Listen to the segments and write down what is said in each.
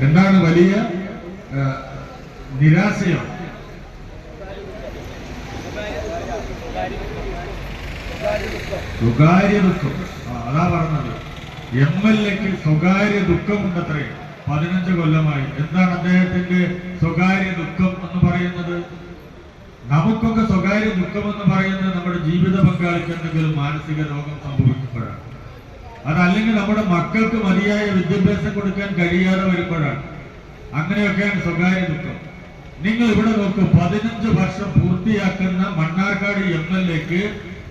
എന്താണ് വലിയ നിരാശയോ? സ്വകാര്യ ദുഃഖം. അതാ പറഞ്ഞത്, MLA-ക്ക് സ്വകാര്യ ദുഃഖമുണ്ടത്രേ 15 കൊല്ലമായി. എന്താണ് അദ്ദേഹത്തിന്റെ സ്വകാര്യ ദുഃഖം എന്ന് പറയുന്നത്? നമുക്കൊക്കെ സ്വകാര്യ ദുഃഖം എന്ന് പറയുന്നത് നമ്മുടെ ജീവിത പങ്കാളിക്ക് എന്തെങ്കിലും മാനസിക രോഗം സംഭവിക്കുമ്പോഴാണ്, അതല്ലെങ്കിൽ നമ്മുടെ മക്കൾക്ക് മതിയായ വിദ്യാഭ്യാസം കൊടുക്കാൻ കഴിയാതെ വരുമ്പോഴാണ്. അങ്ങനെയൊക്കെയാണ് സ്വകാര്യ ദുഃഖം. നിങ്ങൾ ഇവിടെ നോക്കൂ, 15 വർഷം പൂർത്തിയാക്കുന്ന മണ്ണാർക്കാട് MLA-ക്ക്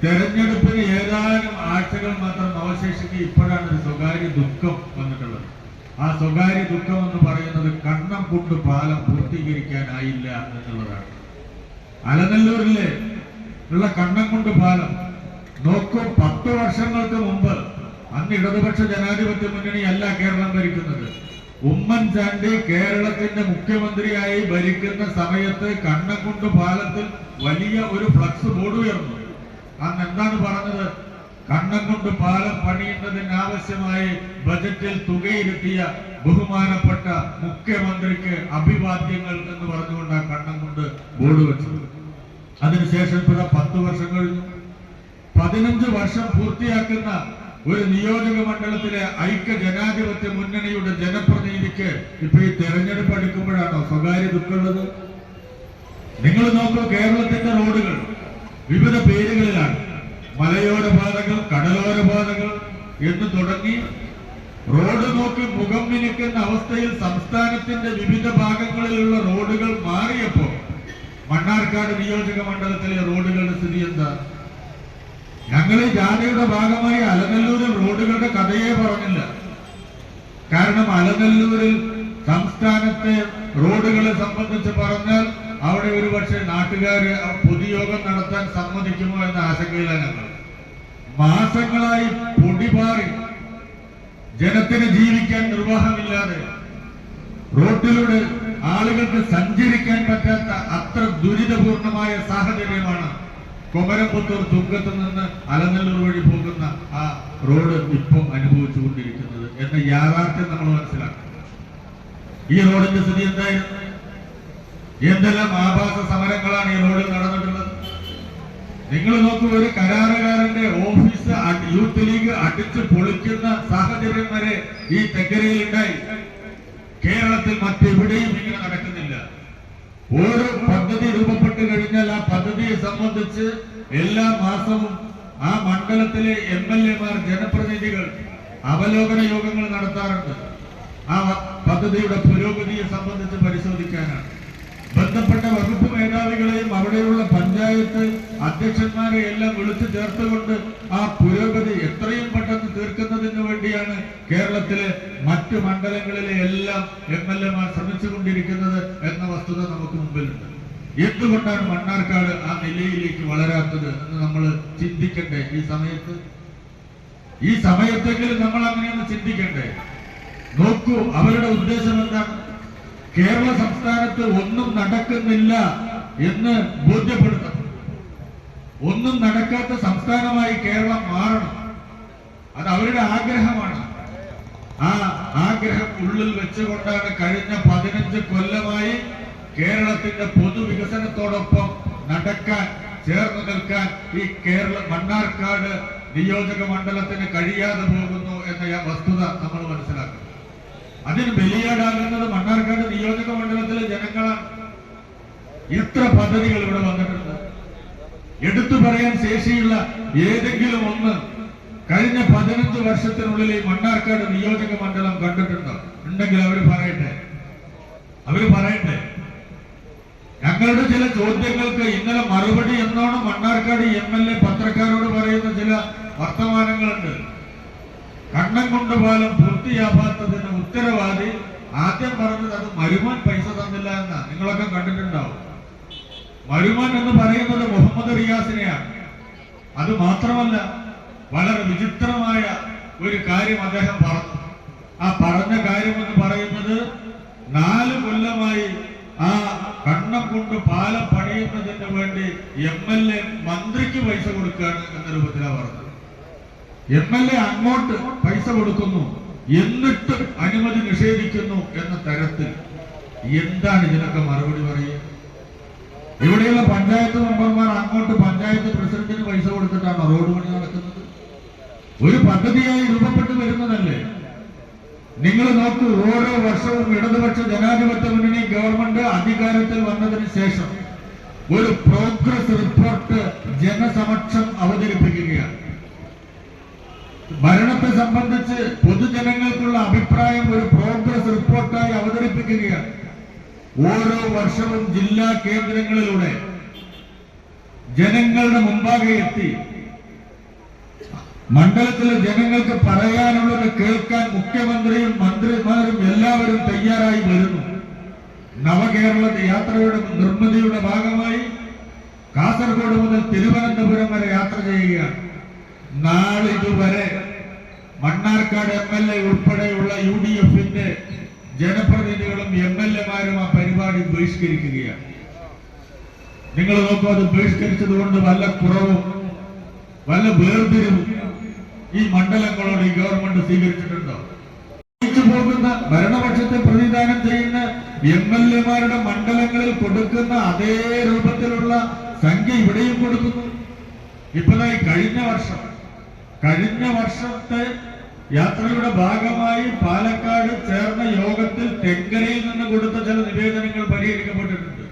തെരഞ്ഞെടുപ്പിന് ഏതാനും ആഴ്ചകൾ മാത്രം അവശേഷിക്കുക ഇപ്പോഴാണ് ഒരു സ്വകാര്യ ദുഃഖം വന്നിട്ടുള്ളത്. ആ സ്വകാര്യ ദുഃഖം എന്ന് പറയുന്നത് കണ്ണംകുണ്ട് പാലം പൂർത്തീകരിക്കാനായില്ല എന്നുള്ളതാണ്. അലനല്ലൂരിലെ ഉള്ള കണ്ണംകുണ്ട് പാലം നോക്കൂ, 10 വർഷങ്ങൾക്ക് മുമ്പ്, അന്ന് ഇടതുപക്ഷ ജനാധിപത്യ മുന്നണിയല്ല കേരളം ഭരിക്കുന്നത്, ഉമ്മൻചാണ്ടി കേരളത്തിന്റെ മുഖ്യമന്ത്രിയായി ഭരിക്കുന്ന സമയത്ത് കണ്ണംകുണ്ട് പാലത്തിൽ വലിയ ഒരു ഫ്ലക്സ് ബോർഡ് ഉയർന്നു. അന്ന് എന്താണ് പറഞ്ഞത്? കണ്ണംകുണ്ട് പാലം പണിയുന്നതിന് ആവശ്യമായി ബജറ്റിൽ തുകയിരുത്തിയ ബഹുമാനപ്പെട്ട മുഖ്യമന്ത്രിക്ക് അഭിവാദ്യങ്ങൾ എന്ന് പറഞ്ഞുകൊണ്ട് ആ കണ്ണംകുണ്ട് ബോർഡ് വെച്ചത്. അതിനുശേഷം ഇപ്പോൾ 10 വർഷം കഴിഞ്ഞു. 15 വർഷം പൂർത്തിയാക്കുന്ന ഒരു നിയോജക മണ്ഡലത്തിലെ ഐക്യ ജനാധിപത്യ മുന്നണിയുടെ ജനപ്രതിനിധിക്ക് ഇപ്പൊ ഈ തെരഞ്ഞെടുപ്പ് എടുക്കുമ്പോഴാണോ സ്വകാര്യ ദുഃഖമുള്ളത്? നിങ്ങൾ നോക്കൂ, കേരളത്തിന്റെ റോഡുകൾ വിവിധ പേരുകളിലാണ്. മലയോര പാതകൾ, കടലോര പാതകൾ എന്ന് തുടങ്ങി റോഡ് നോക്കി മുഖം മിനുക്കുന്ന അവസ്ഥയിൽ സംസ്ഥാനത്തിന്റെ വിവിധ ഭാഗങ്ങളിലുള്ള റോഡുകൾ മാറിയപ്പോ മണ്ണാർക്കാട് നിയോജക മണ്ഡലത്തിലെ റോഡുകളുടെ സ്ഥിതി എന്താ? ഞങ്ങൾ ഈ ജാഥയുടെ ഭാഗമായി അലനല്ലൂരിൽ റോഡുകളുടെ കഥയെ പറഞ്ഞില്ല. കാരണം അലനല്ലൂരിൽ സംസ്ഥാനത്തെ റോഡുകളെ സംബന്ധിച്ച് പറഞ്ഞാൽ അവിടെ ഒരുപക്ഷെ നാട്ടുകാര് പൊതുയോഗം നടത്താൻ സമ്മതിക്കുമോ എന്ന ആശങ്കയിലാണ് ഞങ്ങൾ. മാസങ്ങളായി പൊടിപാറി ജനത്തിന് ജീവിക്കാൻ നിർവാഹമില്ലാതെ റോഡിലൂടെ ആളുകൾക്ക് സഞ്ചരിക്കാൻ പറ്റാത്ത അത്ര ദുരിതപൂർണമായ സാഹചര്യമാണ് കൊമരംപുത്തൂർ തുങ്കത്ത് നിന്ന് അലനല്ലൂർ വഴി പോകുന്ന ആ റോഡ് ഇപ്പോൾ അനുഭവിച്ചുകൊണ്ടിരിക്കുന്നത് എന്ന യാഥാർത്ഥ്യം നമ്മൾ മനസ്സിലാക്കണം. ഈ റോഡിന്റെ സ്ഥിതി എന്തായിരുന്നു? എന്തെല്ലാം ആഭാസ സമരങ്ങളാണ് ഈ റോഡിൽ നടന്നിട്ടുള്ളത്. നിങ്ങൾ നോക്കൂ, ഒരു കരാറുകാരന്റെ ഓഫീസ് യൂത്ത് ലീഗ് അടിച്ചു പൊളിക്കുന്ന സാഹചര്യം വരെ ഈ തെക്കരയിൽ ഉണ്ടായി. കേരളത്തിൽ മറ്റെവിടെയും ഇങ്ങനെ നടക്കുന്നില്ല. ഓരോ പദ്ധതി രൂപപ്പെട്ട് കഴിഞ്ഞാൽ ആ പദ്ധതിയെ സംബന്ധിച്ച് എല്ലാ മാസവും ആ മണ്ഡലത്തിലെ MLA-മാർ, ജനപ്രതിനിധികൾ അവലോകന യോഗങ്ങൾ നടത്താറുണ്ട്. ആ പദ്ധതിയുടെ പുരോഗതിയെ സംബന്ധിച്ച് പരിശോധിക്കാനാണ്. ബന്ധപ്പെട്ട വകുപ്പ് മേധാവികളെയും അവിടെയുള്ള പഞ്ചായത്ത് അധ്യക്ഷന്മാരെ എല്ലാം വിളിച്ചു ചേർത്തുകൊണ്ട് ആ പുരോഗതി എത്രയും പെട്ടെന്ന് തീർക്കുന്നതിന് വേണ്ടിയാണ് കേരളത്തിലെ മറ്റു മണ്ഡലങ്ങളിലെ എല്ലാം MLA-മാർ ശ്രമിച്ചുകൊണ്ടിരിക്കുന്നത് എന്ന വസ്തുത നമുക്ക് മുമ്പിലുണ്ട്. എന്തുകൊണ്ടാണ് മണ്ണാർക്കാട് ആ നിലയിലേക്ക് വളരാത്തത് എന്ന് നമ്മൾ ചിന്തിക്കണ്ടേ? ഈ സമയത്തെങ്കിലും നമ്മൾ അങ്ങനെയൊന്ന് ചിന്തിക്കണ്ടേ? നോക്കൂ, അവരുടെ ഉദ്ദേശം എന്താണ്? കേരള സംസ്ഥാനത്ത് ഒന്നും നടക്കുന്നില്ല എന്ന് ബോധ്യപ്പെടുത്തണം. ഒന്നും നടക്കാത്ത സംസ്ഥാനമായി കേരളം മാറണം. അത് അവരുടെ ആഗ്രഹമാണ്. ആ ആഗ്രഹം ഉള്ളിൽ വെച്ചുകൊണ്ടാണ് കഴിഞ്ഞ 15 കൊല്ലമായി കേരളത്തിന്റെ പൊതുവികസനത്തോടൊപ്പം നടക്കാൻ, ചേർന്ന് നിൽക്കാൻ ഈ മണ്ണാർക്കാട് നിയോജക മണ്ഡലത്തിന് കഴിയാതെ പോകുന്നു എന്ന വസ്തുത നമ്മൾ മനസ്സിലാക്കണം. അതിന് ബലിയാടാകുന്നത് മണ്ണാർക്കാട് നിയോജക മണ്ഡലത്തിലെ ജനങ്ങളാണ്. എത്ര പദ്ധതികൾ ഇവിടെ വന്നിട്ടുണ്ട്. എടുത്തു പറയാൻ ശേഷിയുള്ള ഏതെങ്കിലും ഒന്ന് കഴിഞ്ഞ 15 വർഷത്തിനുള്ളിൽ ഈ മണ്ണാർക്കാട് നിയോജക മണ്ഡലം കണ്ടിട്ടുണ്ടോ? ഉണ്ടെങ്കിൽ അവര് പറയട്ടെ. ഞങ്ങളുടെ ചില ചോദ്യങ്ങൾക്ക് ഇന്നലെ മറുപടി എന്നോണം മണ്ണാർക്കാട് MLA പത്രക്കാരോട് പറയുന്ന ചില വർത്തമാനങ്ങളുണ്ട്. കണ്ണംകുണ്ട് പാലം പൂർത്തിയാകാത്തതിന് ഉത്തരവാദി ആദ്യം പറഞ്ഞത് അത് മരുമാൻ പൈസ തന്നില്ല എന്നാ. നിങ്ങളൊക്കെ കണ്ടിട്ടുണ്ടാവും. മരുമാൻ എന്ന് പറയുന്നത് മുഹമ്മദ് റിയാസിനെയാണ്. അത് മാത്രമല്ല, വളരെ വിചിത്രമായ ഒരു കാര്യം അദ്ദേഹം പറഞ്ഞു. ആ പറഞ്ഞ കാര്യം എന്ന് പറയുന്നത് 4 കൊല്ലമായി ആ കണ്ണംകുണ്ട് പാലം പണിയുന്നതിന് വേണ്ടി MLA മന്ത്രിക്ക് പൈസ കൊടുക്കുകയാണ് എന്ന രൂപത്തിലാണ് പറഞ്ഞത്. MLA അങ്ങോട്ട് പൈസ കൊടുക്കുന്നു, എന്നിട്ടും അനുമതി നിഷേധിക്കുന്നു എന്ന തരത്തിൽ എന്താണ് ഇതിനൊക്കെ മറുപടി പറയുക? ഇവിടെയുള്ള പഞ്ചായത്ത് മെമ്പർമാർ അങ്ങോട്ട് പഞ്ചായത്ത് പ്രസിഡന്റിന് പൈസ കൊടുത്തിട്ടാണ് റോഡ് പണി നടക്കുന്നത്. ഒരു പദ്ധതിയായി രൂപപ്പെട്ടു വരുന്നതല്ലേ? നിങ്ങൾ നോക്കൂ, ഓരോ വർഷവും ഇടതുപക്ഷ ജനാധിപത്യ മുന്നണി ഗവൺമെന്റ് അധികാരത്തിൽ വന്നതിന് ശേഷം ഒരു പ്രോഗ്രസ് റിപ്പോർട്ട് ജനസമക്ഷം അവതരിപ്പിക്കുകയാണ്. ഭരണത്തെ സംബന്ധിച്ച് പൊതുജനങ്ങൾക്കുള്ള അഭിപ്രായം ഒരു പ്രോഗ്രസ് റിപ്പോർട്ടായി അവതരിപ്പിക്കുകയാണ്. ഓരോ വർഷവും ജില്ലാ കേന്ദ്രങ്ങളിലൂടെ ജനങ്ങളുടെ മുമ്പാകെ എത്തി മണ്ഡലത്തിലെ ജനങ്ങൾക്ക് പറയാനുള്ളത് കേൾക്കാൻ മുഖ്യമന്ത്രിയും മന്ത്രിമാരും എല്ലാവരും തയ്യാറായി വരുന്നു. നവകേരള യാത്രയുടെ നിർമ്മിതിയുടെ ഭാഗമായി കാസർഗോഡ് മുതൽ തിരുവനന്തപുരം വരെ യാത്ര ചെയ്യുകയാണ്. നാളിതുവരെ മണ്ണാർക്കാട് MLA ഉൾപ്പെടെയുള്ള UDF-ന്റെ ജനപ്രതിനിധികളും MLA-മാരും ആ പരിപാടി ബഹിഷ്കരിക്കുകയാണ്. നിങ്ങൾ നോക്കൂ, അത് ബഹിഷ്കരിച്ചത് കൊണ്ട് വല്ല കുറവും വല്ല വേർതിരിവും ഈ മണ്ഡലങ്ങളോട് ഈ ഗവൺമെന്റ് സ്വീകരിച്ചിട്ടുണ്ടോ? പോകുന്ന ഭരണപക്ഷത്തെ പ്രതിദാനം ചെയ്യുന്ന MLA-മാരുടെ മണ്ഡലങ്ങളിൽ കൊടുക്കുന്ന അതേ രൂപത്തിലുള്ള സംഖ്യ ഇവിടെയും കൊടുക്കുന്നു. ഇപ്പോഴായി കഴിഞ്ഞ വർഷത്തെ യാത്രയുടെ ഭാഗമായി പാലക്കാട് ചേർന്ന യോഗത്തിൽ തെങ്കരയിൽ നിന്ന് കൊടുത്ത ചില നിവേദനങ്ങൾ പരിഹരിക്കപ്പെട്ടിട്ടുണ്ട്.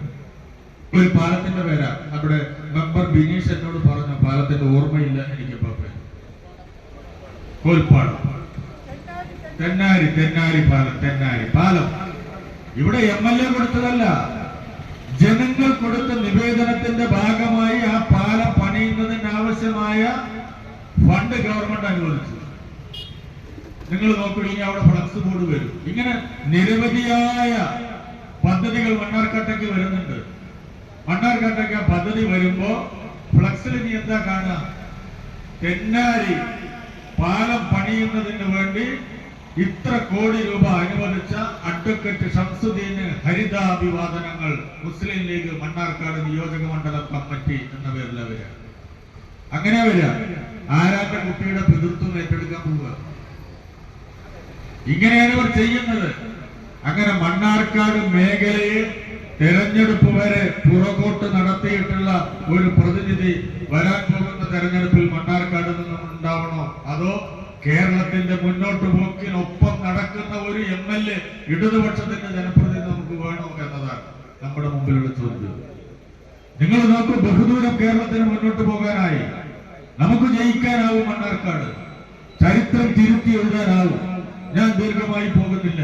ഒരു പാലത്തിന്റെ പേരാ അവിടെ മെമ്പർ ബിനീഷ് എന്നോട് പറഞ്ഞ പാലത്തിന്റെ ഓർമ്മയില്ല എനിക്കിപ്പോ. കോൽപ്പാടം തെന്നാരി പാലം ഇവിടെ MLA കൊടുത്തതല്ല, ജനങ്ങൾ കൊടുത്ത നിവേദനത്തിന്റെ ഭാഗമായി ആ പാലം പണിയുന്നതിന് ആവശ്യമായ ഫണ്ട് ഗവൺമെന്റ് അനുവദിച്ചു. നിങ്ങൾ നോക്കൂ, ഇനി അവിടെ ഫ്ലക്സ് ബോർഡ് വരും. ഇങ്ങനെ നിരവധിയായ പദ്ധതികൾ മണ്ണാർക്കാട്ടേക്ക് വരുന്നുണ്ട്. മണ്ണാർക്കാട്ടേക്ക് പദ്ധതി വരുമ്പോ ഫ്ലക്സിൽ ഇനി എന്താ കാണുക? തെന്നാരി പാലം പണിയുന്നതിന് വേണ്ടി ഇത്ര കോടി രൂപ അനുവദിച്ച അഡ്വക്കേറ്റ് ഷംസുദ്ദീന് ഹരിതാഭിവാദനങ്ങൾ മുസ്ലിം ലീഗ് മണ്ണാർക്കാട് നിയോജക മണ്ഡലം കമ്മിറ്റി എന്ന പേരിൽ വരിക. അങ്ങനെ വരിക. ആരാന്റെ കുട്ടിയുടെ പിതൃത്വം ഏറ്റെടുക്കാൻ പോവുക. ഇങ്ങനെയാണ് ഇവർ ചെയ്യുന്നത്. അങ്ങനെ മണ്ണാർക്കാട് മേഖലയെ തെരഞ്ഞെടുപ്പ് വരെ പുറകോട്ട് നടത്തിയിട്ടുള്ള ഒരു പ്രതിനിധി വരാൻ പോകുന്ന തെരഞ്ഞെടുപ്പിൽ മണ്ണാർക്കാട് നിന്നും ഉണ്ടാവണോ, അതോ കേരളത്തിന്റെ മുന്നോട്ട് പോക്കിനൊപ്പം നടക്കുന്ന ഒരു MLA ഇടതുപക്ഷത്തിന്റെ ജനപ്രതിനിധി നമുക്ക് വേണോ എന്നതാണ് നമ്മുടെ മുമ്പിലുള്ള ചോദ്യം. നിങ്ങൾ നോക്കൂ, ബഹുദൂരം കേരളത്തിന് മുന്നോട്ട് പോകാനായി നമുക്ക് ജയിക്കാനാവും. മണ്ണാർക്കാട് ചരിത്രം തിരുത്തി എഴുതാനാവും. ഞാൻ ദീർഘമായി പോകുന്നില്ല.